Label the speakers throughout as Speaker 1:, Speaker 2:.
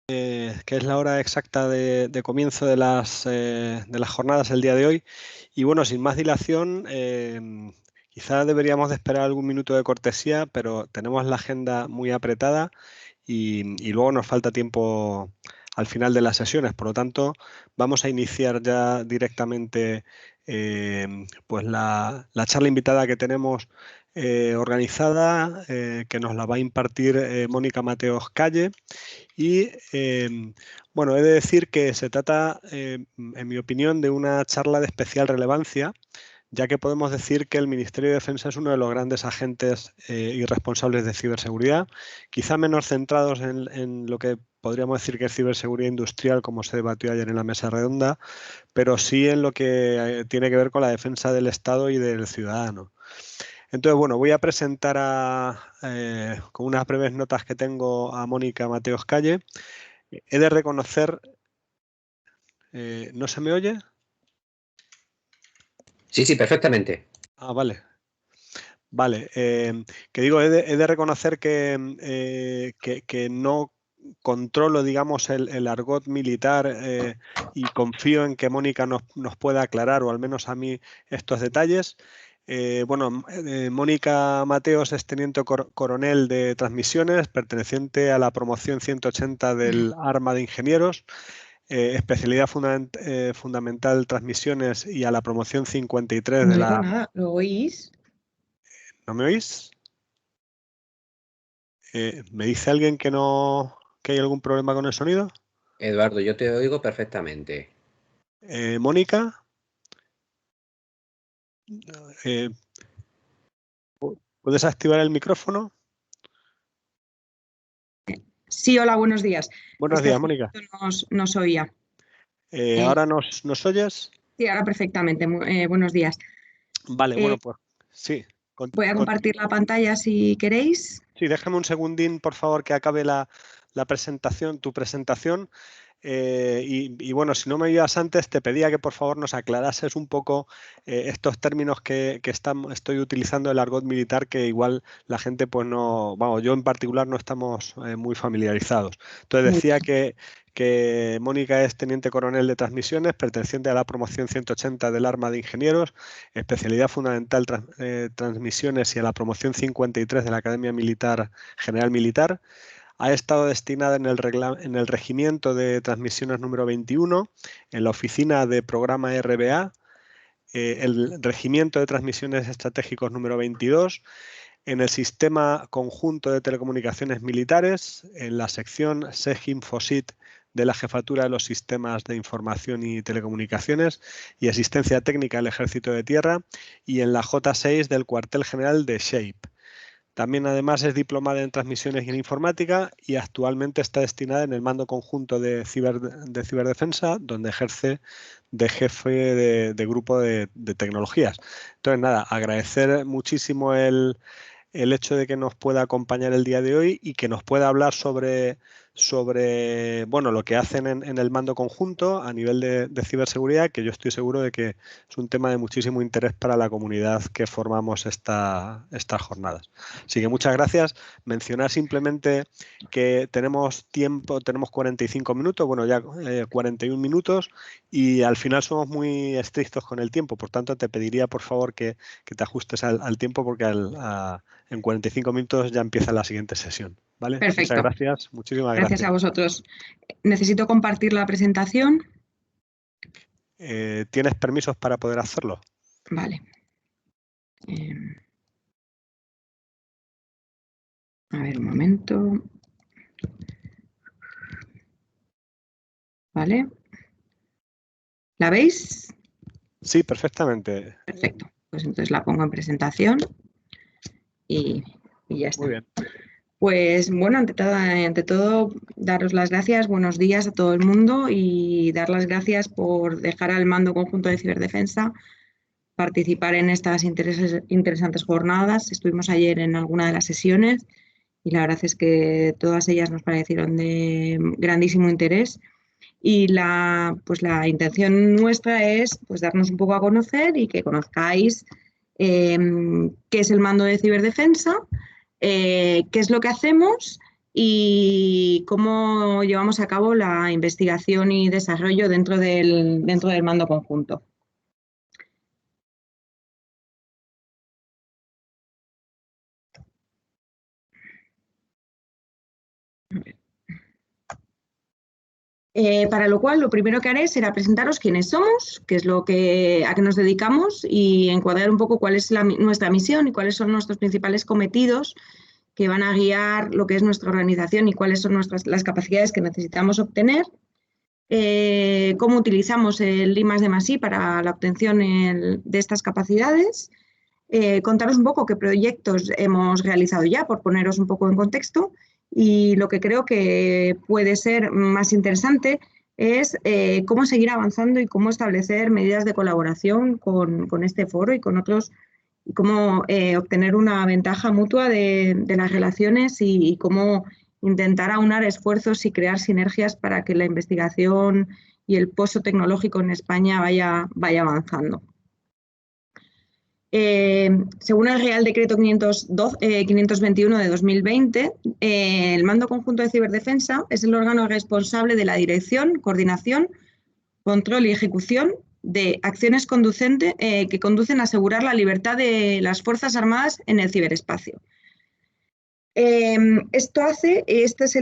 Speaker 1: Que es la hora exacta de comienzo de las jornadas el día de hoy. Y bueno, sin más dilación, quizá deberíamos de esperar algún minuto de cortesía, pero tenemos la agenda muy apretada y luego nos falta tiempo al final de las sesiones. Por lo tanto, vamos a iniciar ya directamente pues la charla invitada que tenemos organizada, que nos la va a impartir Mónica Mateos Calle. Y bueno, he de decir que se trata, en mi opinión, de una charla de especial relevancia, ya que podemos decir que el Ministerio de Defensa es uno de los grandes agentes y responsables de ciberseguridad, quizá menos centrados en lo que podríamos decir que es ciberseguridad industrial, como se debatió ayer en la mesa redonda, pero sí en lo que tiene que ver con la defensa del Estado y del ciudadano. Entonces, bueno, voy a presentar con unas breves notas que tengo a Mónica Mateos Calle. He de reconocer, ¿no se me oye?
Speaker 2: Sí, sí, perfectamente.
Speaker 1: Ah, vale. Vale, que digo, he de reconocer que no controlo, digamos, el argot militar y confío en que Mónica nos pueda aclarar, o al menos a mí, estos detalles. Bueno, Mónica Mateos es teniente coronel de transmisiones, perteneciente a la promoción 180 del Arma de Ingenieros. Especialidad fundamental transmisiones y a la promoción 53
Speaker 3: No
Speaker 1: de
Speaker 3: digo
Speaker 1: la...
Speaker 3: nada, ¿lo oís?
Speaker 1: ¿No me oís? ¿Me dice alguien que hay algún problema con el sonido?
Speaker 2: Eduardo, yo te oigo perfectamente.
Speaker 1: Mónica, eh, ¿puedes activar el micrófono?
Speaker 3: Sí, hola, buenos días.
Speaker 1: Buenos
Speaker 3: Es que
Speaker 1: días,
Speaker 3: hace un
Speaker 1: Mónica.
Speaker 3: momento nos oía.
Speaker 1: ¿Ahora nos oyes?
Speaker 3: Sí, ahora perfectamente. Buenos días.
Speaker 1: Vale, bueno, pues sí.
Speaker 3: Voy a compartir la pantalla si queréis.
Speaker 1: Sí, déjame un segundín, por favor, que acabe la presentación, tu presentación. Y bueno, si no me oías antes, te pedía que por favor nos aclarases un poco estos términos que estoy utilizando del argot militar, que igual la gente, pues no, vamos, yo en particular no estamos muy familiarizados. Entonces
Speaker 3: Muy
Speaker 1: decía que Mónica es teniente coronel de transmisiones, perteneciente a la promoción 180 del Arma de Ingenieros, especialidad fundamental transmisiones y a la promoción 53 de la Academia Militar General Militar. Ha estado destinada en el Regimiento de Transmisiones número 21, en la Oficina de Programa RBA, el Regimiento de Transmisiones Estratégicos número 22, en el Sistema Conjunto de Telecomunicaciones Militares, en la sección SEGINFOSIT de la Jefatura de los Sistemas de Información y Telecomunicaciones y Asistencia Técnica del Ejército de Tierra, y en la J6 del Cuartel General de SHAPE. También, además, es diplomada en transmisiones y en informática y actualmente está destinada en el Mando Conjunto de Ciberdefensa, donde ejerce de jefe de grupo de tecnologías. Entonces, nada, agradecer muchísimo el hecho de que nos pueda acompañar el día de hoy y que nos pueda hablar sobre bueno, lo que hacen en el mando conjunto a nivel de ciberseguridad, que yo estoy seguro de que es un tema de muchísimo interés para la comunidad que formamos estas jornadas. Así que muchas gracias. Mencionar simplemente que tenemos tiempo, tenemos 45 minutos, bueno, ya 41 minutos, y al final somos muy estrictos con el tiempo. Por tanto, te pediría, por favor, que te ajustes al tiempo, porque en 45 minutos ya empieza la siguiente sesión. ¿Vale?
Speaker 3: Perfecto.
Speaker 1: Muchas gracias. Muchísimas gracias.
Speaker 3: Gracias a vosotros. Necesito compartir la presentación.
Speaker 1: ¿Tienes permisos para poder hacerlo?
Speaker 3: Vale. A ver, un momento. Vale. ¿La veis?
Speaker 1: Sí, perfectamente.
Speaker 3: Perfecto. Pues entonces la pongo en presentación y ya está.
Speaker 1: Muy bien.
Speaker 3: Pues bueno, ante todo, daros las gracias, buenos días a todo el mundo y dar las gracias por dejar al Mando Conjunto de Ciberdefensa participar en estas interesantes jornadas. Estuvimos ayer en alguna de las sesiones y la verdad es que todas ellas nos parecieron de grandísimo interés. Y la intención nuestra es pues, darnos un poco a conocer y que conozcáis qué es el Mando de Ciberdefensa, qué es lo que hacemos y cómo llevamos a cabo la investigación y desarrollo dentro del mando conjunto. Para lo cual, lo primero que haré será presentaros quiénes somos, qué es a qué nos dedicamos y encuadrar un poco cuál es nuestra misión y cuáles son nuestros principales cometidos que van a guiar lo que es nuestra organización y cuáles son las capacidades que necesitamos obtener, cómo utilizamos el I+D+I para la obtención de estas capacidades, contaros un poco qué proyectos hemos realizado ya, por poneros un poco en contexto, y lo que creo que puede ser más interesante es cómo seguir avanzando y cómo establecer medidas de colaboración con este foro y con otros, y cómo obtener una ventaja mutua de las relaciones y cómo intentar aunar esfuerzos y crear sinergias para que la investigación y el pozo tecnológico en España vaya avanzando. Según el Real Decreto 521 de 2020, el Mando Conjunto de Ciberdefensa es el órgano responsable de la dirección, coordinación, control y ejecución de acciones que conducen a asegurar la libertad de las Fuerzas Armadas en el ciberespacio. Esta es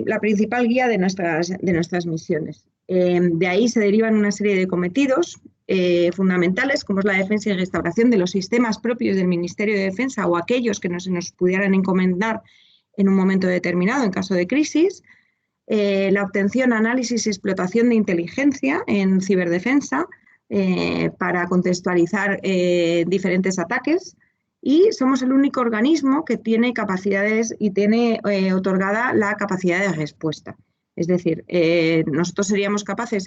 Speaker 3: la principal guía de nuestras misiones. De ahí se derivan una serie de cometidos fundamentales, como es la defensa y restauración de los sistemas propios del Ministerio de Defensa o aquellos que se nos pudieran encomendar en un momento determinado en caso de crisis, la obtención, análisis y explotación de inteligencia en ciberdefensa para contextualizar diferentes ataques, y somos el único organismo que tiene capacidades y tiene otorgada la capacidad de respuesta. Es decir, nosotros seríamos capaces,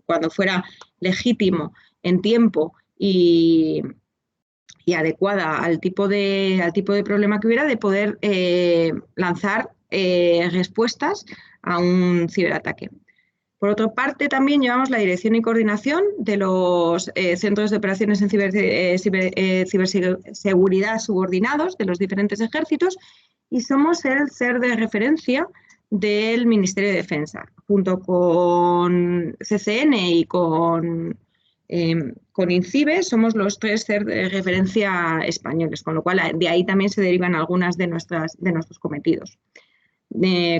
Speaker 3: cuando fuera legítimo, en tiempo y adecuada al tipo de problema que hubiera, de poder lanzar respuestas a un ciberataque. Por otra parte, también llevamos la dirección y coordinación de los centros de operaciones en ciberseguridad subordinados de los diferentes ejércitos, y somos el CER de referencia del Ministerio de Defensa, junto con CCN y con INCIBE. Somos los 3 CER de referencia españoles, con lo cual de ahí también se derivan algunas de nuestros cometidos.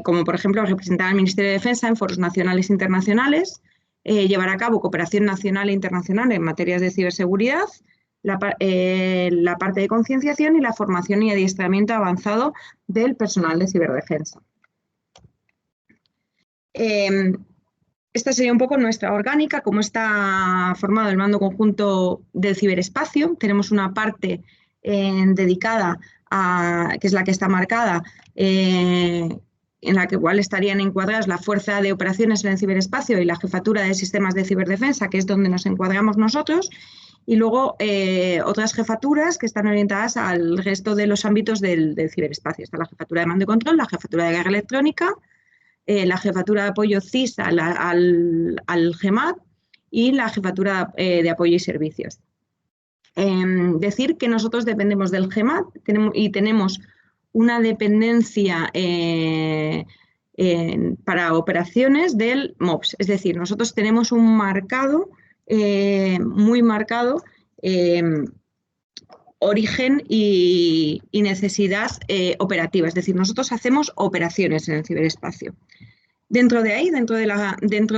Speaker 3: Como por ejemplo representar al Ministerio de Defensa en foros nacionales e internacionales, llevar a cabo cooperación nacional e internacional en materias de ciberseguridad, la parte de concienciación y la formación y adiestramiento avanzado del personal de ciberdefensa. Esta sería un poco nuestra orgánica, cómo está formado el mando conjunto del ciberespacio. Tenemos una parte dedicada que es la que está marcada, en la que igual estarían encuadradas la Fuerza de Operaciones en el Ciberespacio y la Jefatura de Sistemas de Ciberdefensa, que es donde nos encuadramos nosotros, y luego otras jefaturas que están orientadas al resto de los ámbitos del ciberespacio. Está la Jefatura de Mando y Control, la Jefatura de Guerra Electrónica, la Jefatura de Apoyo CIS al GEMAT y la Jefatura de Apoyo y Servicios. Decir que nosotros dependemos del GEMAT y tenemos una dependencia para operaciones del MOPS. Es decir, nosotros tenemos un marcado, muy marcado, origen y necesidad operativa. Es decir, nosotros hacemos operaciones en el ciberespacio. Dentro de ahí, dentro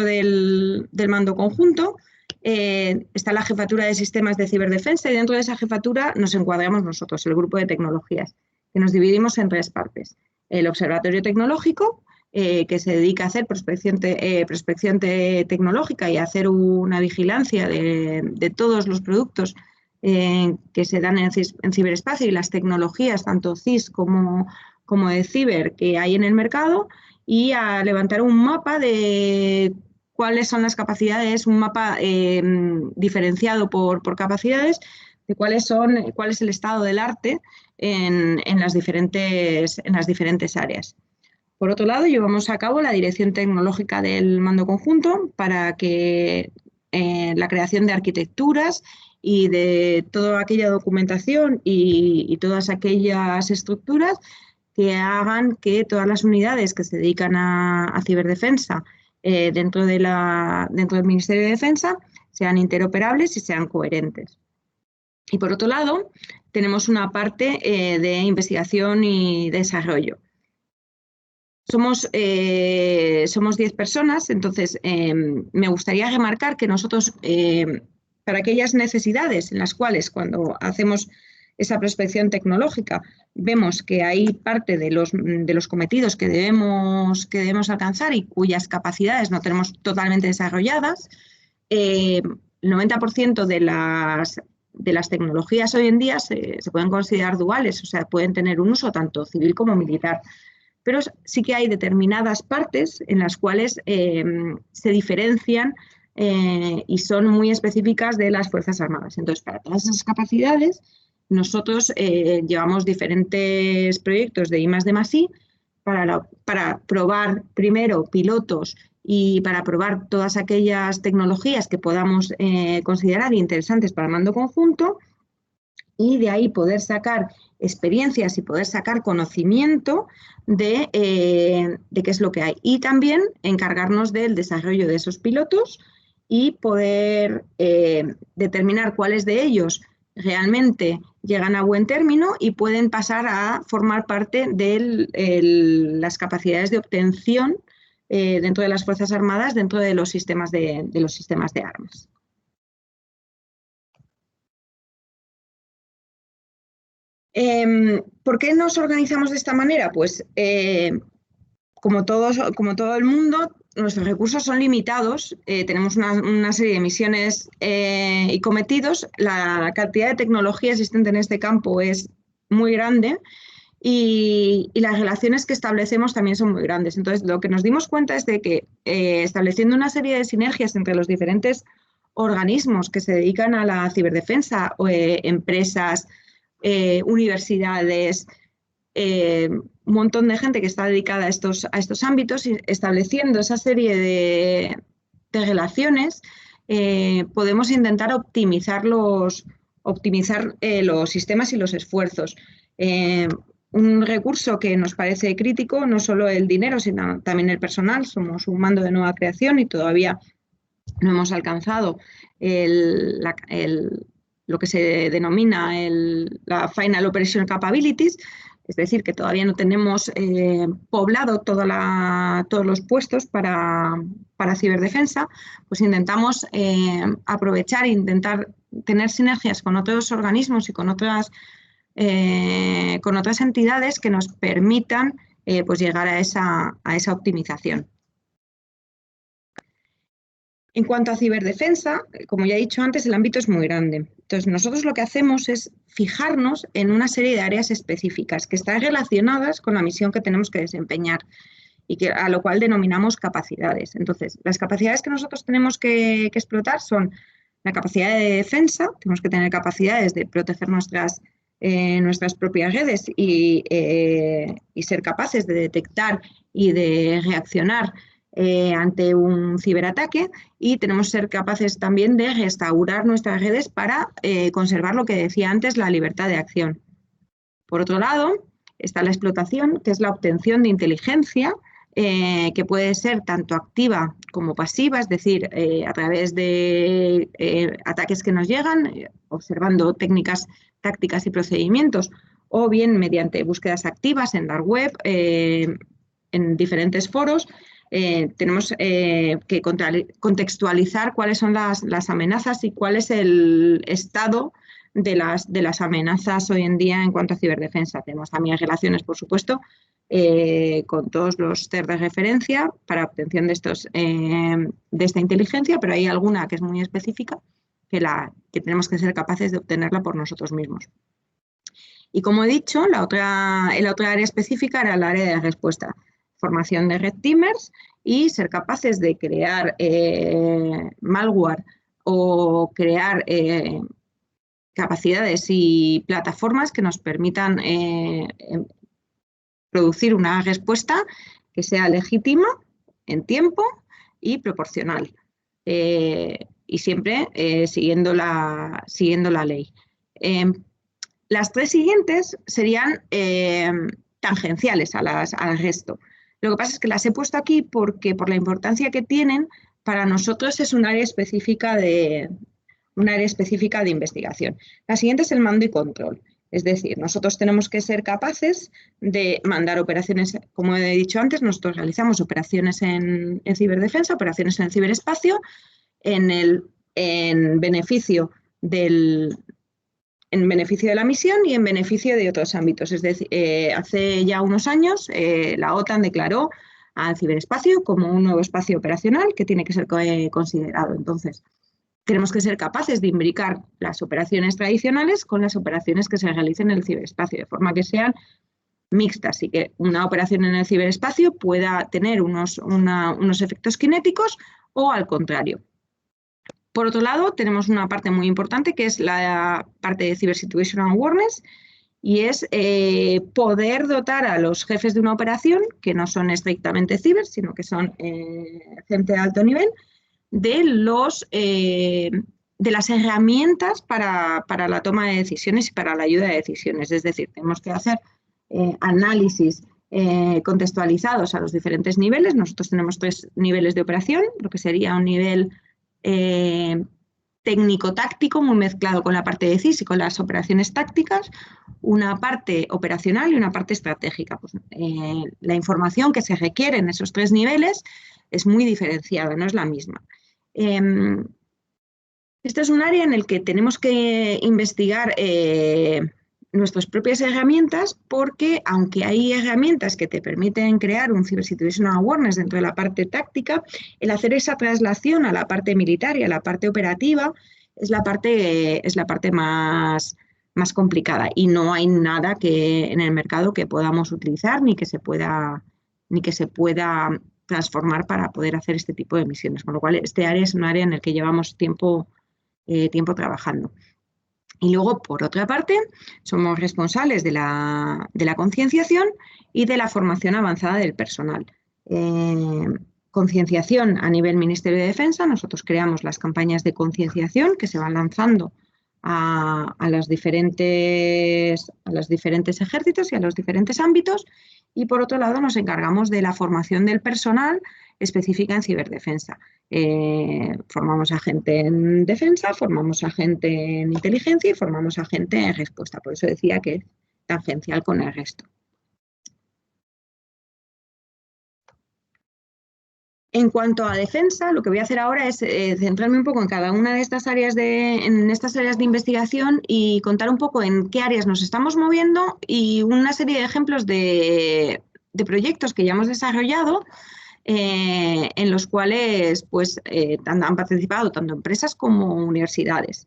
Speaker 3: del mando conjunto, está la Jefatura de Sistemas de Ciberdefensa, y dentro de esa jefatura nos encuadramos nosotros, el grupo de tecnologías, que nos dividimos en 3 partes. El Observatorio Tecnológico, que se dedica a hacer prospección tecnológica y a hacer una vigilancia de todos los productos que se dan en ciberespacio y las tecnologías, tanto CIS como de ciber, que hay en el mercado, y a levantar un mapa de cuáles son las capacidades, un mapa diferenciado por capacidades, de cuál es el estado del arte en las diferentes áreas. Por otro lado, llevamos a cabo la dirección tecnológica del mando conjunto para que la creación de arquitecturas y de toda aquella documentación y todas aquellas estructuras que hagan que todas las unidades que se dedican a ciberdefensa dentro del Ministerio de Defensa sean interoperables y sean coherentes. Y por otro lado, tenemos una parte de investigación y desarrollo. Somos 10 personas, entonces me gustaría remarcar que nosotros, para aquellas necesidades en las cuales cuando hacemos esa prospección tecnológica vemos que hay parte de los cometidos que debemos alcanzar y cuyas capacidades no tenemos totalmente desarrolladas, el 90% de las tecnologías hoy en día se pueden considerar duales, o sea, pueden tener un uso tanto civil como militar. Pero sí que hay determinadas partes en las cuales se diferencian y son muy específicas de las Fuerzas Armadas. Entonces, para todas esas capacidades, nosotros llevamos diferentes proyectos de I+D+I para probar primero pilotos y para probar todas aquellas tecnologías que podamos considerar interesantes para el mando conjunto, y de ahí poder sacar experiencias y poder sacar conocimiento de qué es lo que hay. Y también encargarnos del desarrollo de esos pilotos y poder determinar cuáles de ellos realmente llegan a buen término y pueden pasar a formar parte de las capacidades de obtención dentro de las Fuerzas Armadas, dentro de los sistemas de armas. ¿Por qué nos organizamos de esta manera? Pues como todo el mundo, nuestros recursos son limitados, tenemos una serie de misiones y cometidos, la cantidad de tecnología existente en este campo es muy grande y las relaciones que establecemos también son muy grandes. Entonces, lo que nos dimos cuenta es de que estableciendo una serie de sinergias entre los diferentes organismos que se dedican a la ciberdefensa, empresas, universidades, un montón de gente que está dedicada a estos ámbitos, y estableciendo esa serie de relaciones, podemos intentar optimizar los sistemas y los esfuerzos. Un recurso que nos parece crítico, no solo el dinero, sino también el personal. Somos un mando de nueva creación y todavía no hemos alcanzado lo que se denomina la Final Operation Capabilities, es decir, que todavía no tenemos poblado todos los puestos para ciberdefensa. Pues intentamos aprovechar e intentar tener sinergias con otros organismos y con otras entidades que nos permitan pues llegar a esa optimización. En cuanto a ciberdefensa, como ya he dicho antes, el ámbito es muy grande. Entonces, nosotros lo que hacemos es fijarnos en una serie de áreas específicas que están relacionadas con la misión que tenemos que desempeñar y a lo cual denominamos capacidades. Entonces, las capacidades que nosotros tenemos que explotar son la capacidad de defensa, tenemos que tener capacidades de proteger nuestras propias redes y ser capaces de detectar y de reaccionar ante un ciberataque, y tenemos que ser capaces también de restaurar nuestras redes para conservar lo que decía antes, la libertad de acción. Por otro lado, está la explotación, que es la obtención de inteligencia, que puede ser tanto activa como pasiva, es decir, a través de ataques que nos llegan, observando técnicas, tácticas y procedimientos, o bien mediante búsquedas activas en la web, en diferentes foros. Tenemos que contextualizar cuáles son las amenazas y cuál es el estado de las amenazas hoy en día en cuanto a ciberdefensa. Tenemos también relaciones, por supuesto, con todos los CER de referencia para obtención de esta inteligencia, pero hay alguna que es muy específica que tenemos que ser capaces de obtenerla por nosotros mismos. Y como he dicho, la otra área específica era el área de respuesta. Formación de red teamers y ser capaces de crear malware o crear capacidades y plataformas que nos permitan producir una respuesta que sea legítima, en tiempo y proporcional. Y siempre siguiendo la ley. Las tres siguientes serían tangenciales al resto. Lo que pasa es que las he puesto aquí porque por la importancia que tienen, para nosotros es un área específica de investigación. La siguiente es el mando y control. Es decir, nosotros tenemos que ser capaces de mandar operaciones, como he dicho antes, nosotros realizamos operaciones en ciberdefensa, operaciones en el ciberespacio, en beneficio de la misión y en beneficio de otros ámbitos. Es decir, hace ya unos años la OTAN declaró al ciberespacio como un nuevo espacio operacional que tiene que ser considerado. Entonces, tenemos que ser capaces de imbricar las operaciones tradicionales con las operaciones que se realicen en el ciberespacio, de forma que sean mixtas y que una operación en el ciberespacio pueda tener unos efectos cinéticos o al contrario. Por otro lado, tenemos una parte muy importante que es la parte de Cyber Situational Awareness y es poder dotar a los jefes de una operación, que no son estrictamente ciber, sino que son gente de alto nivel, de las herramientas para la toma de decisiones y para la ayuda de decisiones. Es decir, tenemos que hacer análisis contextualizados a los diferentes niveles. Nosotros tenemos 3 niveles de operación, lo que sería un nivel técnico-táctico, muy mezclado con la parte de CIS y con las operaciones tácticas, una parte operacional y una parte estratégica. Pues, la información que se requiere en esos 3 niveles es muy diferenciada, no es la misma. Este es un área en el que tenemos que investigar nuestras propias herramientas porque, aunque hay herramientas que te permiten crear un Cyber Situational Awareness dentro de la parte táctica, el hacer esa traslación a la parte militar y a la parte operativa es la parte más complicada y no hay nada en el mercado que podamos utilizar ni que se pueda transformar para poder hacer este tipo de misiones, con lo cual este área es un área en el que llevamos tiempo trabajando. Y luego, por otra parte, somos responsables de la concienciación y de la formación avanzada del personal. Concienciación a nivel Ministerio de Defensa, nosotros creamos las campañas de concienciación que se van lanzando a los diferentes ejércitos y a los diferentes ámbitos. Y por otro lado nos encargamos de la formación del personal específica en ciberdefensa. Formamos a gente en defensa, formamos a gente en inteligencia y formamos a gente en respuesta. Por eso decía que es tangencial con el resto. En cuanto a defensa, lo que voy a hacer ahora es centrarme un poco en cada una de estas áreas de investigación y contar un poco en qué áreas nos estamos moviendo y una serie de ejemplos de proyectos que ya hemos desarrollado en los cuales pues, han participado tanto empresas como universidades.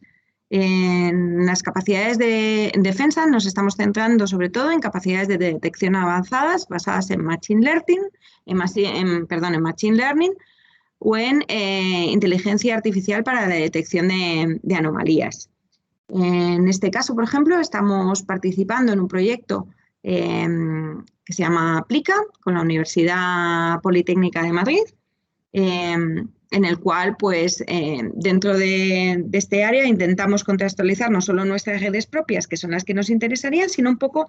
Speaker 3: En las capacidades de defensa nos estamos centrando sobre todo en capacidades de detección avanzadas basadas en Machine Learning, Machine Learning o en inteligencia artificial para la detección de anomalías. En este caso, por ejemplo, estamos participando en un proyecto que se llama Aplica con la Universidad Politécnica de Madrid, en el cual, pues, dentro de este área intentamos contextualizar no solo nuestras redes propias, que son las que nos interesarían, sino un poco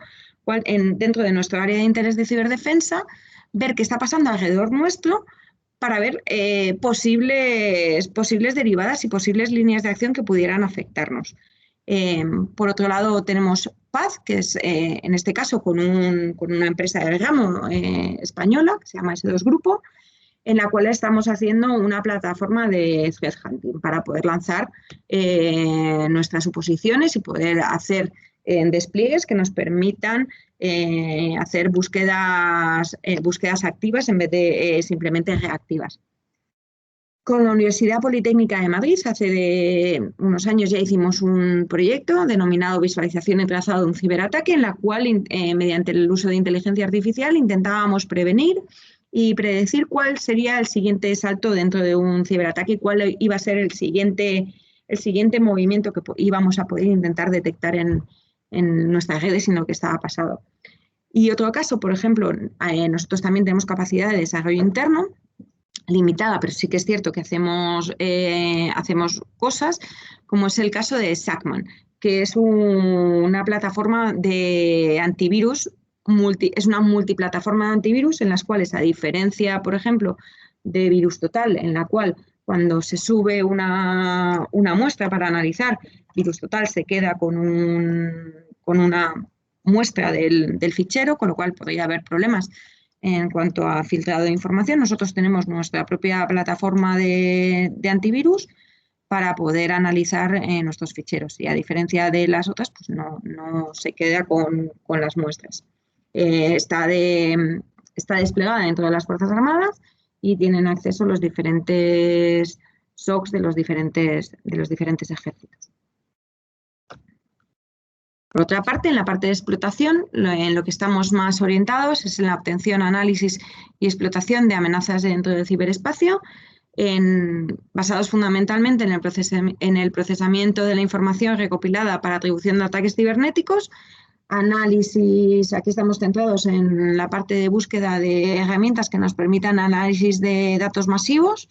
Speaker 3: dentro de nuestro área de interés de ciberdefensa, ver qué está pasando alrededor nuestro para ver posibles derivadas y posibles líneas de acción que pudieran afectarnos. Por otro lado, tenemos Paz, que es en este caso con una empresa del ramo española, que se llama S2 Grupo, en la cual estamos haciendo una plataforma de threat hunting para poder lanzar nuestras suposiciones y poder hacer despliegues que nos permitan hacer búsquedas activas en vez de simplemente reactivas. Con la Universidad Politécnica de Madrid, hace unos años ya hicimos un proyecto denominado Visualización y Trazado de un ciberataque, en la cual, mediante el uso de inteligencia artificial, intentábamos prevenir y predecir cuál sería el siguiente salto dentro de un ciberataque y cuál iba a ser el siguiente movimiento que íbamos a poder intentar detectar en nuestras redes y en lo que estaba pasando. Y otro caso, por ejemplo, nosotros también tenemos capacidad de desarrollo interno, limitada, pero sí que es cierto que hacemos cosas, como es el caso de Sackman, que es una plataforma de antivirus es una multiplataforma de antivirus en las cuales, a diferencia, por ejemplo, de VirusTotal, en la cual cuando se sube una muestra para analizar, VirusTotal se queda con una muestra del fichero, con lo cual podría haber problemas en cuanto a filtrado de información. Nosotros tenemos nuestra propia plataforma de antivirus para poder analizar nuestros ficheros, y a diferencia de las otras, pues no se queda con las muestras. Está desplegada dentro de las Fuerzas Armadas y tienen acceso los diferentes SOCs de los diferentes ejércitos. Por otra parte, en la parte de explotación, en lo que estamos más orientados es en la obtención, análisis y explotación de amenazas dentro del ciberespacio, basados fundamentalmente en el procesamiento de la información recopilada para atribución de ataques cibernéticos, análisis. Aquí estamos centrados en la parte de búsqueda de herramientas que nos permitan análisis de datos masivos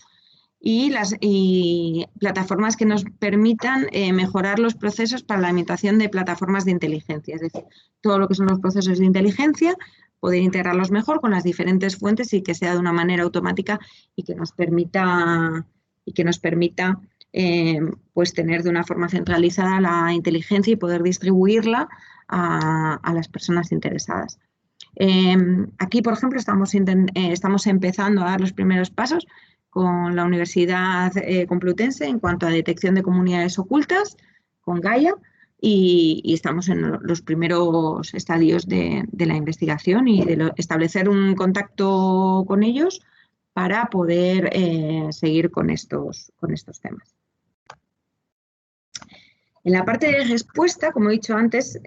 Speaker 3: y plataformas que nos permitan mejorar los procesos para la imitación de plataformas de inteligencia, es decir, todo lo que son los procesos de inteligencia, poder integrarlos mejor con las diferentes fuentes y que sea de una manera automática y que nos permita pues tener de una forma centralizada la inteligencia y poder distribuirla a las personas interesadas. Aquí, por ejemplo, estamos empezando a dar los primeros pasos con la Universidad Complutense en cuanto a detección de comunidades ocultas, con Gaia, y estamos en los primeros estadios de la investigación y de establecer un contacto con ellos para poder seguir con estos temas. En la parte de respuesta, como he dicho antes,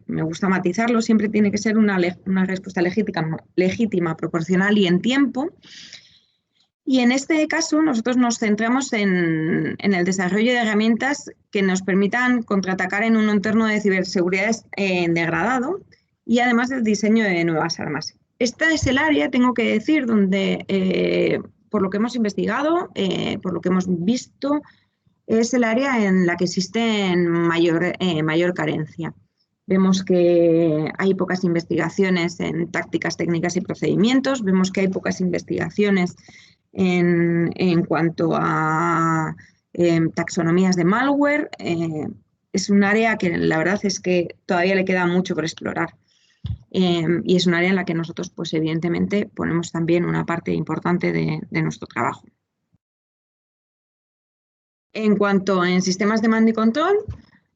Speaker 3: me gusta matizarlo, siempre tiene que ser una respuesta legítima, proporcional y en tiempo. Y en este caso nosotros nos centramos en el desarrollo de herramientas que nos permitan contraatacar en un entorno de ciberseguridad degradado y además del diseño de nuevas armas. Esta es el área, tengo que decir, donde por lo que hemos investigado, por lo que hemos visto, es el área en la que existe mayor carencia. Vemos que hay pocas investigaciones en tácticas, técnicas y procedimientos, vemos que hay pocas investigaciones en cuanto a taxonomías de malware. Es un área que la verdad es que todavía le queda mucho por explorar. Y es un área en la que nosotros, pues evidentemente, ponemos también una parte importante de nuestro trabajo. En cuanto a sistemas de mando y control,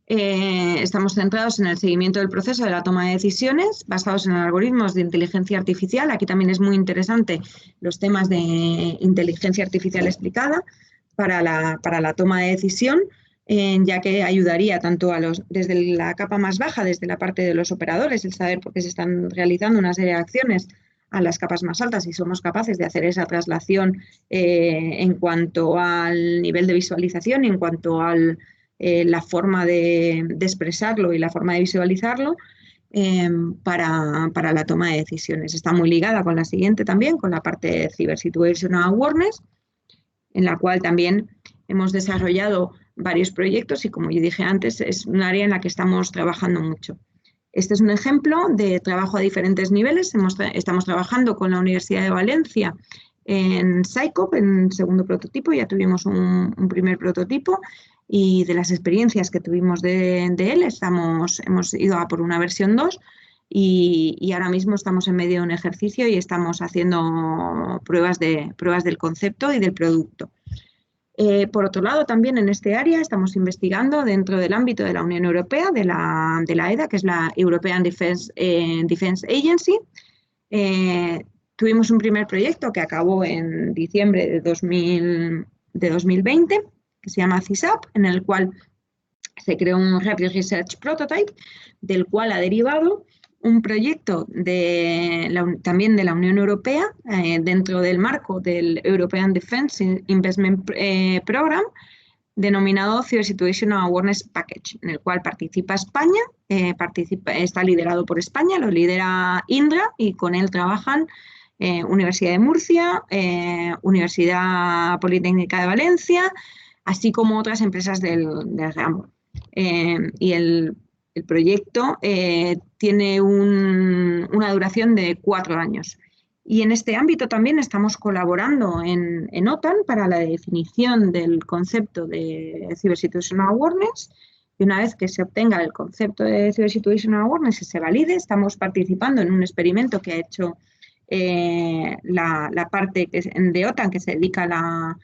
Speaker 3: estamos centrados en el seguimiento del proceso de la toma de decisiones basados en algoritmos de inteligencia artificial. Aquí también es muy interesante los temas de inteligencia artificial explicada para la toma de decisión, ya que ayudaría tanto desde la capa más baja, desde la parte de los operadores, el saber por qué se están realizando una serie de acciones, a las capas más altas, y somos capaces de hacer esa traslación en cuanto al nivel de visualización y en cuanto a la forma de expresarlo y la forma de visualizarlo para la toma de decisiones. Está muy ligada con la siguiente también, con la parte de Cyber Situational Awareness, en la cual también hemos desarrollado varios proyectos y, como yo dije antes, es un área en la que estamos trabajando mucho. Este es un ejemplo de trabajo a diferentes niveles. Estamos trabajando con la Universidad de Valencia en SICOP, en segundo prototipo. Ya tuvimos un primer prototipo y de las experiencias que tuvimos de él hemos ido a por una versión 2 y ahora mismo estamos en medio de un ejercicio y estamos haciendo pruebas del concepto y del producto. Por otro lado, también en este área estamos investigando dentro del ámbito de la Unión Europea, de la EDA, que es la European Defence Agency. Tuvimos un primer proyecto que acabó en diciembre de 2020, que se llama CISAP, en el cual se creó un Rapid Research Prototype, del cual ha derivado un proyecto también de la Unión Europea dentro del marco del European Defence Investment Program, denominado Cyber Situational Awareness Package, en el cual participa España, está liderado por España, lo lidera Indra y con él trabajan Universidad de Murcia, Universidad Politécnica de Valencia, así como otras empresas del ramo. Y El proyecto tiene una duración de 4 años. Y en este ámbito también estamos colaborando en OTAN para la definición del concepto de Cyber Situational Awareness. Y una vez que se obtenga el concepto de Cyber Situational Awareness y se valide, estamos participando en un experimento que ha hecho la parte de OTAN que se dedica a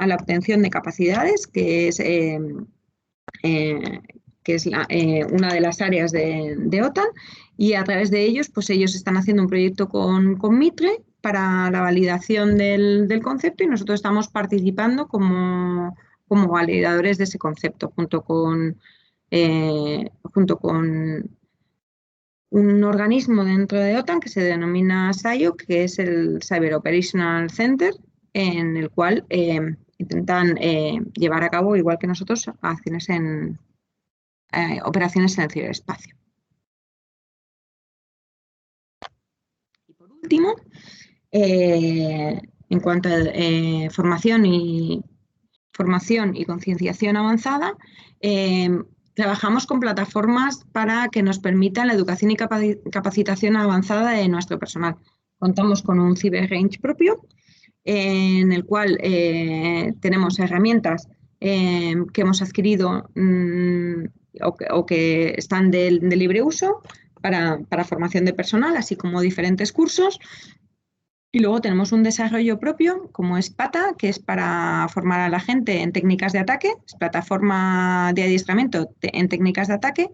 Speaker 3: la obtención de capacidades, que es una de las áreas de OTAN, y a través de ellos, pues ellos están haciendo un proyecto con Mitre para la validación del concepto, y nosotros estamos participando como validadores de ese concepto, junto con un organismo dentro de OTAN que se denomina SIOC, que es el Cyber Operational Center, en el cual intentan llevar a cabo, igual que nosotros, operaciones en el ciberespacio. Y por último, en cuanto a formación y concienciación avanzada, trabajamos con plataformas para que nos permitan la educación y capacitación avanzada de nuestro personal. Contamos con un Cyber Range propio, en el cual tenemos herramientas que hemos adquirido o que están de libre uso para formación de personal, así como diferentes cursos. Y luego tenemos un desarrollo propio, como es PATA, que es para formar a la gente en técnicas de ataque, es plataforma de adiestramiento en técnicas de ataque.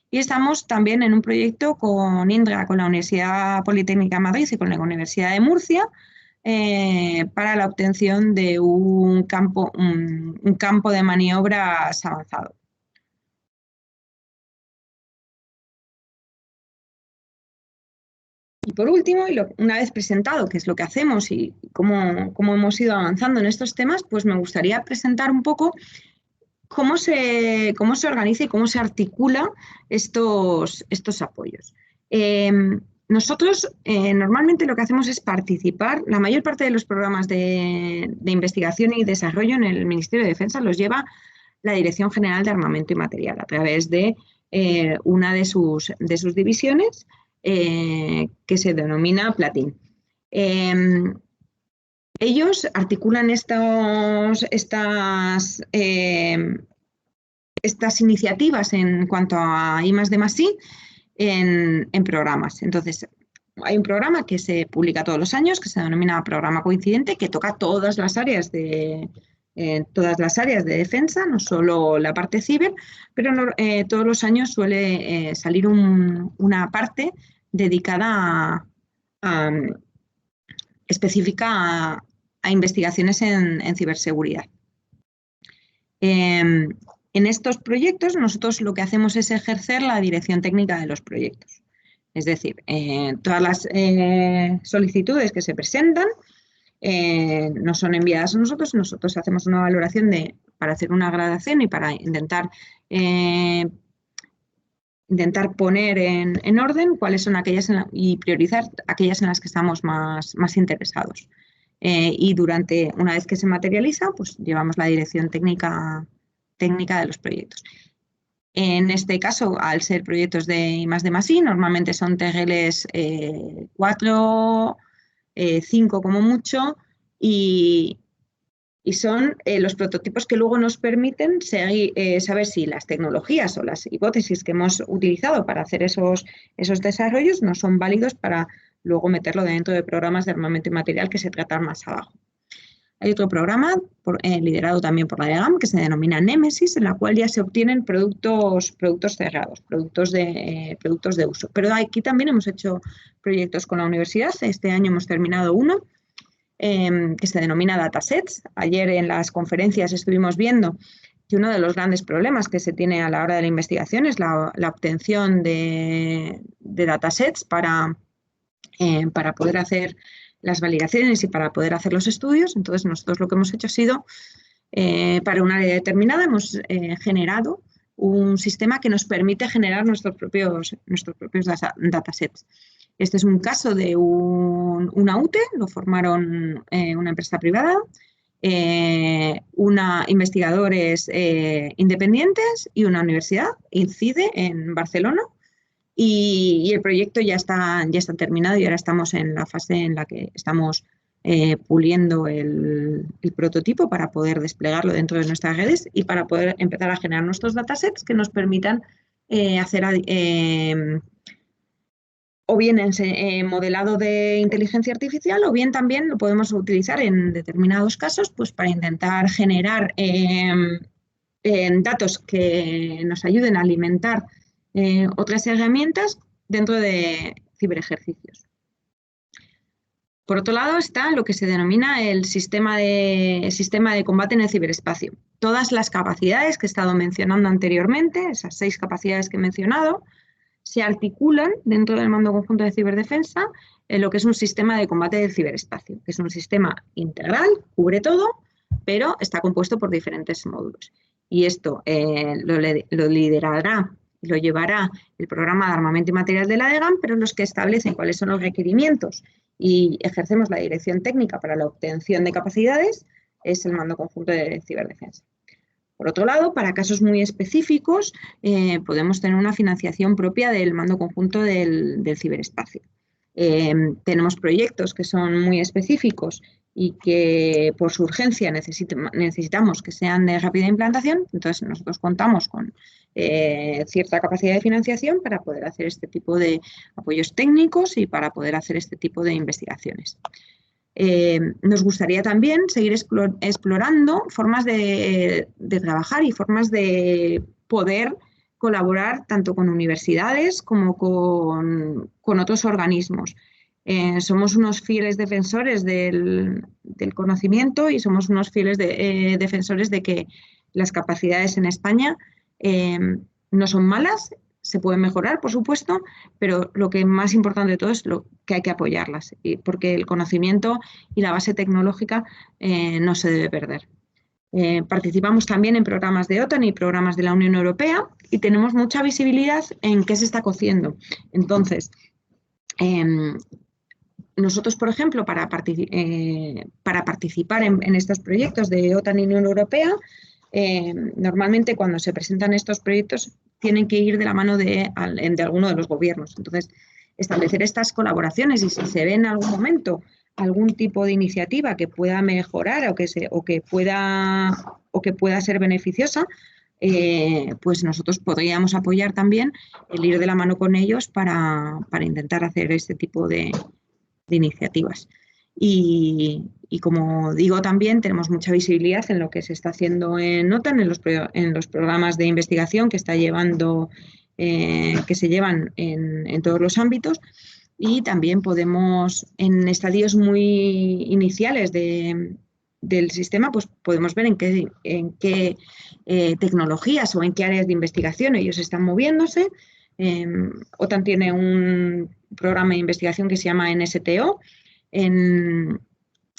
Speaker 3: Y estamos también en un proyecto con INDRA, con la Universidad Politécnica de Madrid y con la Universidad de Murcia, para la obtención de un campo de maniobras avanzado. Y por último, una vez presentado qué es lo que hacemos y cómo hemos ido avanzando en estos temas, pues me gustaría presentar un poco cómo se organiza y cómo se articula estos apoyos. Nosotros normalmente lo que hacemos es participar. La mayor parte de los programas de investigación y desarrollo en el Ministerio de Defensa los lleva la Dirección General de Armamento y Material a través de una de sus divisiones, que se denomina Platin. Ellos articulan estas iniciativas en cuanto a I+D+I en programas. Entonces, hay un programa que se publica todos los años, que se denomina Programa Coincidente, que toca todas las áreas de defensa, no solo la parte ciber, pero todos los años suele salir una parte dedicada específica a investigaciones en ciberseguridad. En estos proyectos nosotros lo que hacemos es ejercer la dirección técnica de los proyectos. Es decir, todas las solicitudes que se presentan no son enviadas a nosotros, nosotros hacemos una valoración para hacer una gradación y para intentar poner en orden cuáles son aquellas y priorizar aquellas en las que estamos más interesados. Y una vez que se materializa, pues llevamos la dirección técnica de los proyectos. En este caso, al ser proyectos de I+D+I, normalmente son TGLs 4, 5 como mucho, y son los prototipos que luego nos permiten saber si las tecnologías o las hipótesis que hemos utilizado para hacer esos desarrollos no son válidos para luego meterlo dentro de programas de armamento y material que se tratan más abajo. Hay otro programa liderado también por la EGAM que se denomina Nemesis, en la cual ya se obtienen productos cerrados, productos de uso. Pero aquí también hemos hecho proyectos con la universidad. Este año hemos terminado uno que se denomina Datasets. Ayer en las conferencias estuvimos viendo que uno de los grandes problemas que se tiene a la hora de la investigación es la obtención de datasets para poder hacer las validaciones y para poder hacer los estudios. Entonces, nosotros lo que hemos hecho ha sido, para un área determinada, hemos generado un sistema que nos permite generar nuestros propios datasets. Este es un caso de una UTE, lo formaron una empresa privada, investigadores independientes y una universidad, INCIDE, en Barcelona. Y el proyecto ya está terminado y ahora estamos en la fase en la que estamos puliendo el prototipo para poder desplegarlo dentro de nuestras redes y para poder empezar a generar nuestros datasets que nos permitan hacer o bien en modelado de inteligencia artificial o bien también lo podemos utilizar en determinados casos pues, para intentar generar datos que nos ayuden a alimentar otras herramientas dentro de ciberejercicios. Por otro lado está lo que se denomina el sistema de combate en el ciberespacio. Todas las capacidades que he estado mencionando anteriormente, esas 6 capacidades que he mencionado, se articulan dentro del Mando Conjunto de Ciberdefensa en lo que es un sistema de combate del ciberespacio, que es un sistema integral, cubre todo, pero está compuesto por diferentes módulos. Y esto lo liderará, lo llevará el programa de armamento y material de la DGAM, pero los que establecen cuáles son los requerimientos y ejercemos la dirección técnica para la obtención de capacidades es el Mando Conjunto de Ciberdefensa. Por otro lado, para casos muy específicos, podemos tener una financiación propia del Mando Conjunto del ciberespacio. Tenemos proyectos que son muy específicos y que por su urgencia necesitamos que sean de rápida implantación, entonces nosotros contamos con cierta capacidad de financiación para poder hacer este tipo de apoyos técnicos y para poder hacer este tipo de investigaciones. Nos gustaría también seguir explorando formas de trabajar y formas de poder colaborar tanto con universidades como con otros organismos. Somos unos fieles defensores del conocimiento y somos unos fieles defensores de que las capacidades en España no son malas, se pueden mejorar, por supuesto, pero lo que más importante de todo es lo que hay que apoyarlas, porque el conocimiento y la base tecnológica no se debe perder. Participamos también en programas de OTAN y programas de la Unión Europea y tenemos mucha visibilidad en qué se está cociendo. Entonces, nosotros, por ejemplo, para participar en estos proyectos de OTAN y Unión Europea, normalmente cuando se presentan estos proyectos tienen que ir de la mano de alguno de los gobiernos. Entonces, establecer estas colaboraciones y si se ve en algún momento algún tipo de iniciativa que pueda mejorar o que pueda ser beneficiosa, pues nosotros podríamos apoyar también el ir de la mano con ellos para intentar hacer este tipo de iniciativas. Y como digo también, tenemos mucha visibilidad en lo que se está haciendo en OTAN, en los programas de investigación que se llevan en todos los ámbitos y también podemos, en estadios muy iniciales del sistema, pues podemos ver en qué tecnologías o en qué áreas de investigación ellos están moviéndose. OTAN tiene un programa de investigación que se llama NSTO, en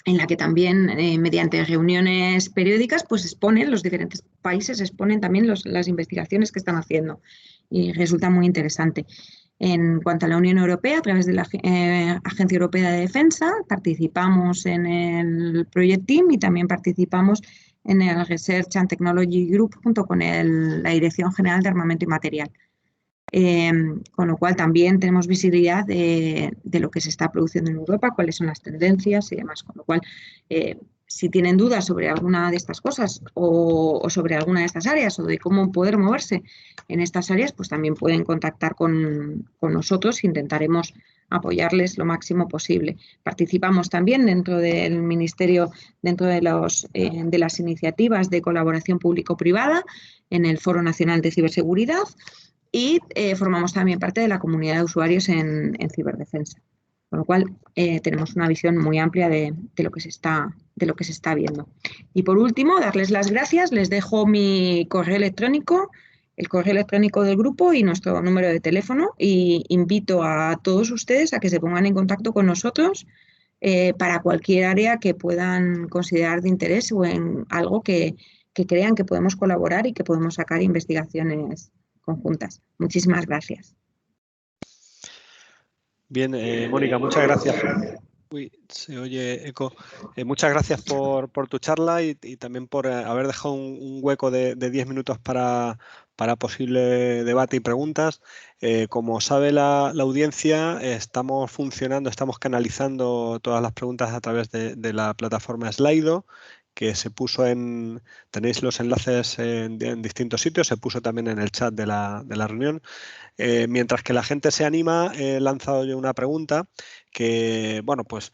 Speaker 3: la que también mediante reuniones periódicas pues los diferentes países exponen también las investigaciones que están haciendo y resulta muy interesante. En cuanto a la Unión Europea, a través de la Agencia Europea de Defensa, participamos en el Project Team y también participamos en el Research and Technology Group junto con la Dirección General de Armamento y Material. Con lo cual también tenemos visibilidad de lo que se está produciendo en Europa, cuáles son las tendencias y demás. Con lo cual, si tienen dudas sobre alguna de estas cosas o sobre alguna de estas áreas o de cómo poder moverse en estas áreas, pues también pueden contactar con nosotros e intentaremos apoyarles lo máximo posible. Participamos también dentro del Ministerio, dentro de las iniciativas de colaboración público-privada en el Foro Nacional de Ciberseguridad y formamos también parte de la comunidad de usuarios en ciberdefensa. Con lo cual, tenemos una visión muy amplia de lo que se está viendo. Y por último, darles las gracias. Les dejo mi correo electrónico, el correo electrónico del grupo y nuestro número de teléfono. Y invito a todos ustedes a que se pongan en contacto con nosotros para cualquier área que puedan considerar de interés o en algo que crean que podemos colaborar y que podemos sacar investigaciones conjuntas. Muchísimas gracias.
Speaker 1: Bien, Mónica, muchas gracias Uy, se oye eco. Muchas gracias por tu charla y también por haber dejado un hueco de 10 minutos para posible debate y preguntas. Como sabe la audiencia, estamos funcionando, estamos canalizando todas las preguntas a través de la plataforma Slido, que se puso tenéis los enlaces en distintos sitios, se puso también en el chat de la reunión. Mientras que la gente se anima, he lanzado yo una pregunta que, bueno, pues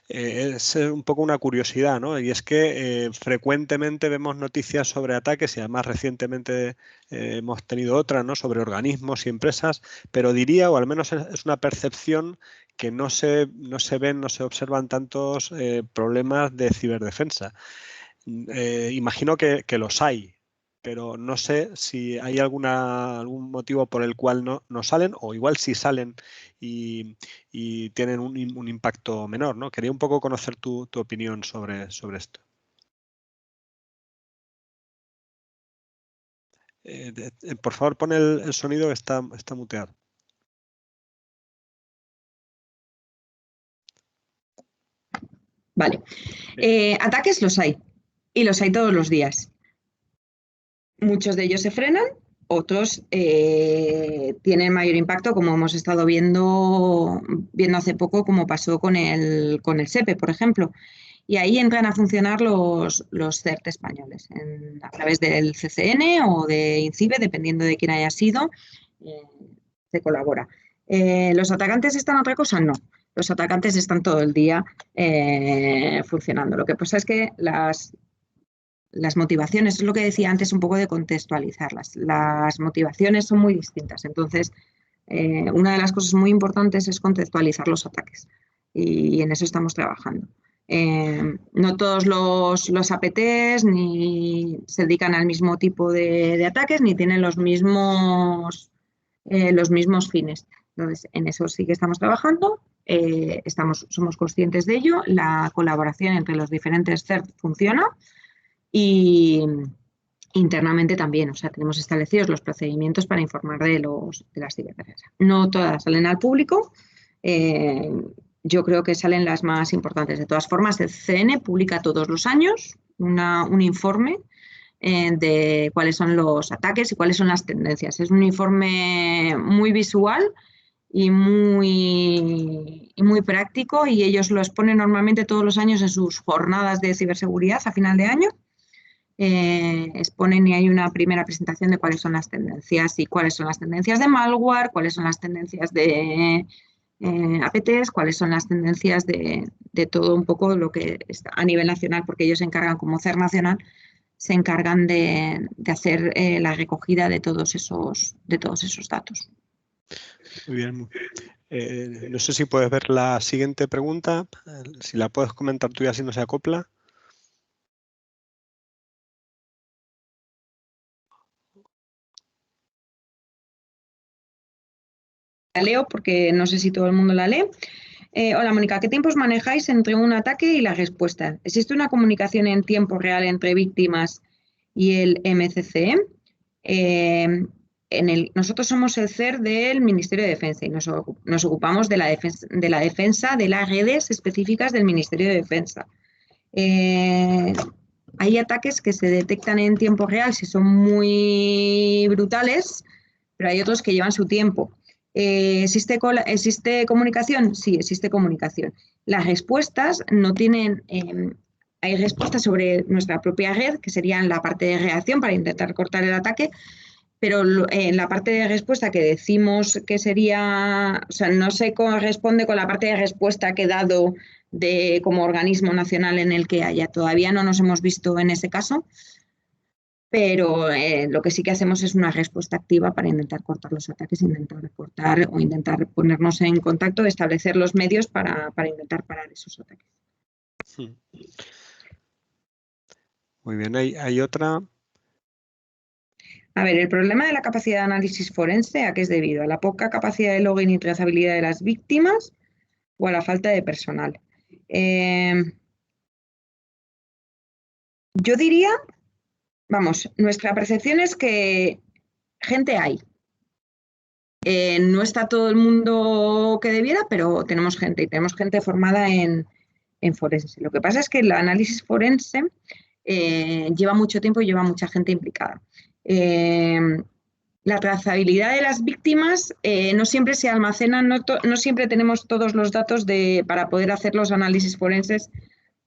Speaker 1: es un poco una curiosidad, ¿no? Y es que frecuentemente vemos noticias sobre ataques y además recientemente hemos tenido otra, ¿no? Sobre organismos y empresas, pero diría, o al menos es una percepción, que no se ven, no se observan tantos problemas de ciberdefensa. Imagino que los hay, pero no sé si hay algún motivo por el cual no salen, o igual sí salen y tienen un impacto menor, ¿no? Quería un poco conocer tu opinión sobre esto. Por favor, pon el sonido que está muteado.
Speaker 3: Vale. Ataques los hay, y los hay todos los días. Muchos de ellos se frenan, otros tienen mayor impacto, como hemos estado viendo hace poco, como pasó con el SEPE, por ejemplo. Y ahí entran a funcionar los CERT españoles, a través del CCN o de INCIBE, dependiendo de quién haya sido, se colabora. ¿Los atacantes están a otra cosa? No. Los atacantes están todo el día funcionando. Lo que pasa es que las motivaciones, es lo que decía antes, un poco de contextualizarlas. Las motivaciones son muy distintas. Entonces, una de las cosas muy importantes es contextualizar los ataques. Y en eso estamos trabajando. No todos los APTs ni se dedican al mismo tipo de ataques, ni tienen los mismos fines. Entonces, en eso sí que estamos trabajando. Somos conscientes de ello. La colaboración entre los diferentes CERT funciona. Y internamente también, o sea, tenemos establecidos los procedimientos para informar de las ciberdefensas. No todas salen al público, yo creo que salen las más importantes. De todas formas, el CN publica todos los años un informe de cuáles son los ataques y cuáles son las tendencias. Es un informe muy visual y muy práctico, y ellos lo exponen normalmente todos los años en sus jornadas de ciberseguridad a final de año. Exponen y hay una primera presentación de cuáles son las tendencias y cuáles son las tendencias de malware, cuáles son las tendencias de APTs, cuáles son las tendencias de todo un poco lo que está a nivel nacional, porque ellos se encargan, como CER nacional, se encargan de hacer la recogida de todos esos datos.
Speaker 1: Muy bien. No sé si puedes ver la siguiente pregunta, si la puedes comentar tú y así no se acopla.
Speaker 3: La leo porque no sé si todo el mundo la lee. Hola, Mónica, ¿qué tiempos manejáis entre un ataque y la respuesta? ¿Existe una comunicación en tiempo real entre víctimas y el MCC? Nosotros somos el CER del Ministerio de Defensa y nos ocupamos de la defensa de las redes específicas del Ministerio de Defensa. Hay ataques que se detectan en tiempo real si son muy brutales, pero hay otros que llevan su tiempo. ¿Existe comunicación? Sí, existe comunicación. Las respuestas no tienen... hay respuestas sobre nuestra propia red, que serían la parte de reacción para intentar cortar el ataque, pero en la parte de respuesta que decimos que sería... O sea, no se corresponde con la parte de respuesta que he dado como organismo nacional en el que haya. Todavía no nos hemos visto en ese caso, pero lo que sí que hacemos es una respuesta activa para intentar cortar los ataques, intentar cortar o intentar ponernos en contacto, establecer los medios para intentar parar esos ataques.
Speaker 1: Muy bien, hay otra.
Speaker 3: A ver, el problema de la capacidad de análisis forense, ¿a qué es debido? ¿A la poca capacidad de login y trazabilidad de las víctimas o a la falta de personal? Yo diría, vamos, nuestra percepción es que gente hay. No está todo el mundo que debiera, pero tenemos gente, y tenemos gente formada en forense. Lo que pasa es que el análisis forense lleva mucho tiempo y lleva mucha gente implicada. La trazabilidad de las víctimas no siempre se almacenan, no siempre tenemos todos los datos para poder hacer los análisis forenses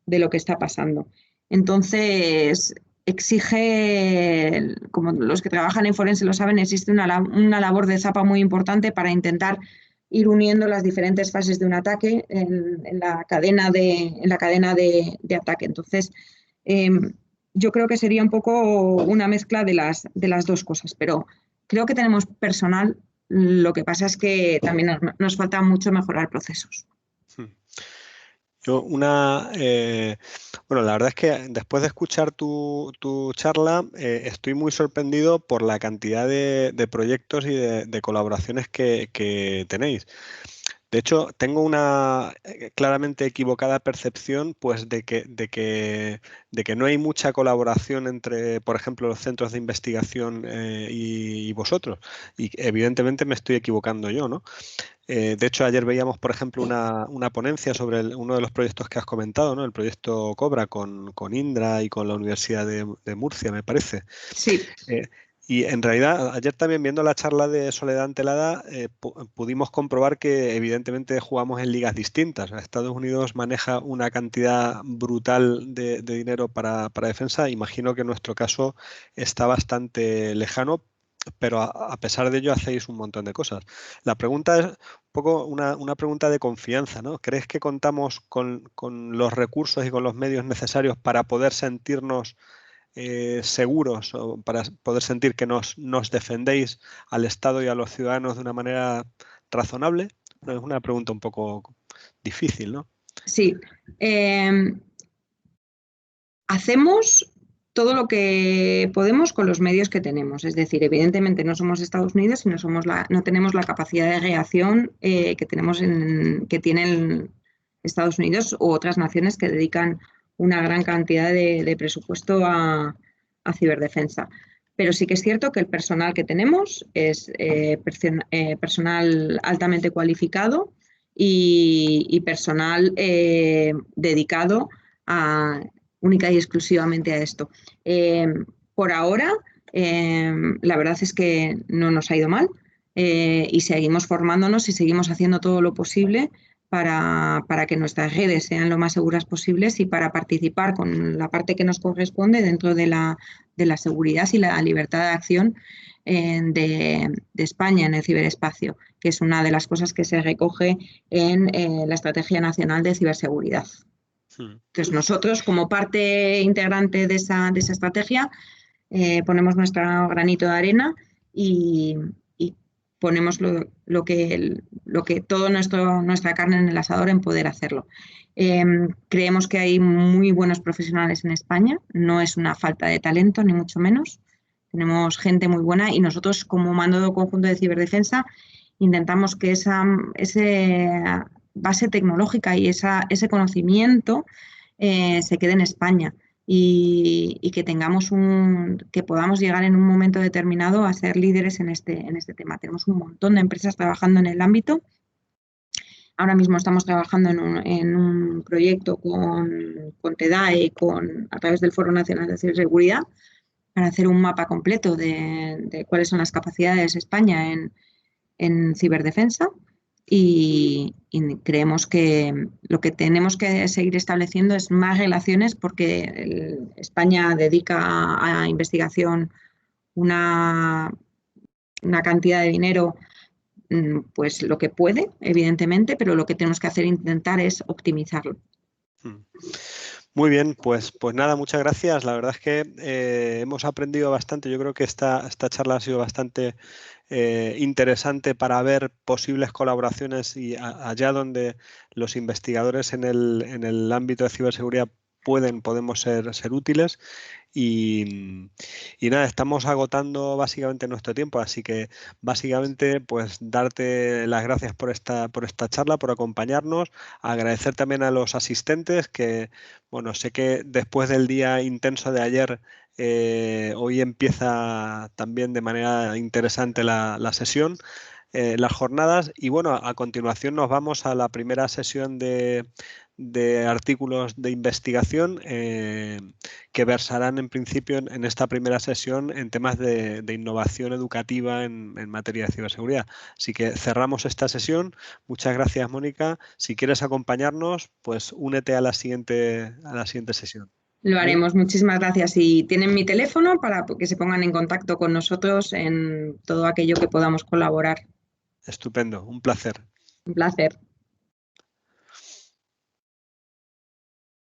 Speaker 3: de lo que está pasando. Entonces, exige, como los que trabajan en forense lo saben, existe una labor de zapa muy importante para intentar ir uniendo las diferentes fases de un ataque en la cadena de ataque. Entonces, yo creo que sería un poco una mezcla de las dos cosas, pero creo que tenemos personal, lo que pasa es que también nos falta mucho mejorar procesos.
Speaker 1: Yo bueno, la verdad es que después de escuchar tu charla, estoy muy sorprendido por la cantidad de proyectos y de colaboraciones que tenéis. De hecho, tengo una claramente equivocada percepción, pues, de que no hay mucha colaboración entre, por ejemplo, los centros de investigación y vosotros. Y evidentemente me estoy equivocando yo, ¿no? De hecho, ayer veíamos, por ejemplo, una ponencia sobre uno de los proyectos que has comentado, ¿no? El proyecto Cobra con Indra y con la Universidad de Murcia, me parece.
Speaker 3: Sí.
Speaker 1: Y en realidad, ayer también viendo la charla de Soledad Antelada, pudimos comprobar que evidentemente jugamos en ligas distintas. Estados Unidos maneja una cantidad brutal de dinero para defensa. Imagino que en nuestro caso está bastante lejano, pero a pesar de ello hacéis un montón de cosas. La pregunta es un poco una pregunta de confianza, ¿no? ¿Crees que contamos con los recursos y con los medios necesarios para poder sentirnos seguros o para poder sentir que nos defendéis al Estado y a los ciudadanos de una manera razonable? No, es una pregunta un poco difícil, ¿no?
Speaker 3: Sí. Hacemos todo lo que podemos con los medios que tenemos. Es decir, evidentemente no somos Estados Unidos y no tenemos la capacidad de reacción que tienen Estados Unidos u otras naciones que dedican una gran cantidad de presupuesto a ciberdefensa. Pero sí que es cierto que el personal que tenemos es personal altamente cualificado y personal dedicado única y exclusivamente a esto. Por ahora, la verdad es que no nos ha ido mal y seguimos formándonos y seguimos haciendo todo lo posible para que nuestras redes sean lo más seguras posibles y para participar con la parte que nos corresponde dentro de la seguridad y la libertad de acción de España en el ciberespacio, que es una de las cosas que se recoge en la Estrategia Nacional de Ciberseguridad. Entonces, nosotros, como parte integrante de esa estrategia, ponemos nuestro granito de arena y ponemos lo que toda nuestra carne en el asador en poder hacerlo. Creemos que hay muy buenos profesionales en España, no es una falta de talento, ni mucho menos. Tenemos gente muy buena y nosotros, como Mando Conjunto de Ciberdefensa, intentamos que esa base tecnológica y ese conocimiento se quede en España y que que podamos llegar en un momento determinado a ser líderes en este tema. Tenemos un montón de empresas trabajando en el ámbito. Ahora mismo estamos trabajando en un proyecto con TEDAE, a través del Foro Nacional de Ciberseguridad, para hacer un mapa completo de cuáles son las capacidades de España en ciberdefensa. Y creemos que lo que tenemos que seguir estableciendo es más relaciones porque España dedica a investigación una cantidad de dinero, pues lo que puede, evidentemente, pero lo que tenemos que hacer intentar es optimizarlo.
Speaker 1: Muy bien, pues nada, muchas gracias. La verdad es que hemos aprendido bastante. Yo creo que esta charla ha sido bastante interesante para ver posibles colaboraciones y allá donde los investigadores en el ámbito de ciberseguridad podemos ser útiles. Y nada, estamos agotando básicamente nuestro tiempo, así que básicamente pues darte las gracias por esta charla, por acompañarnos, agradecer también a los asistentes que, bueno, sé que después del día intenso de ayer, hoy empieza también de manera interesante la sesión. las jornadas. Y bueno, a continuación nos vamos a la primera sesión de artículos de investigación que versarán en principio en esta primera sesión en temas de innovación educativa en materia de ciberseguridad. Así que cerramos esta sesión. Muchas gracias, Mónica. Si quieres acompañarnos, pues únete a la siguiente sesión.
Speaker 3: Lo haremos. Muchísimas gracias. Y tienen mi teléfono para que se pongan en contacto con nosotros en todo aquello que podamos colaborar.
Speaker 1: Estupendo, un placer.
Speaker 3: Un placer.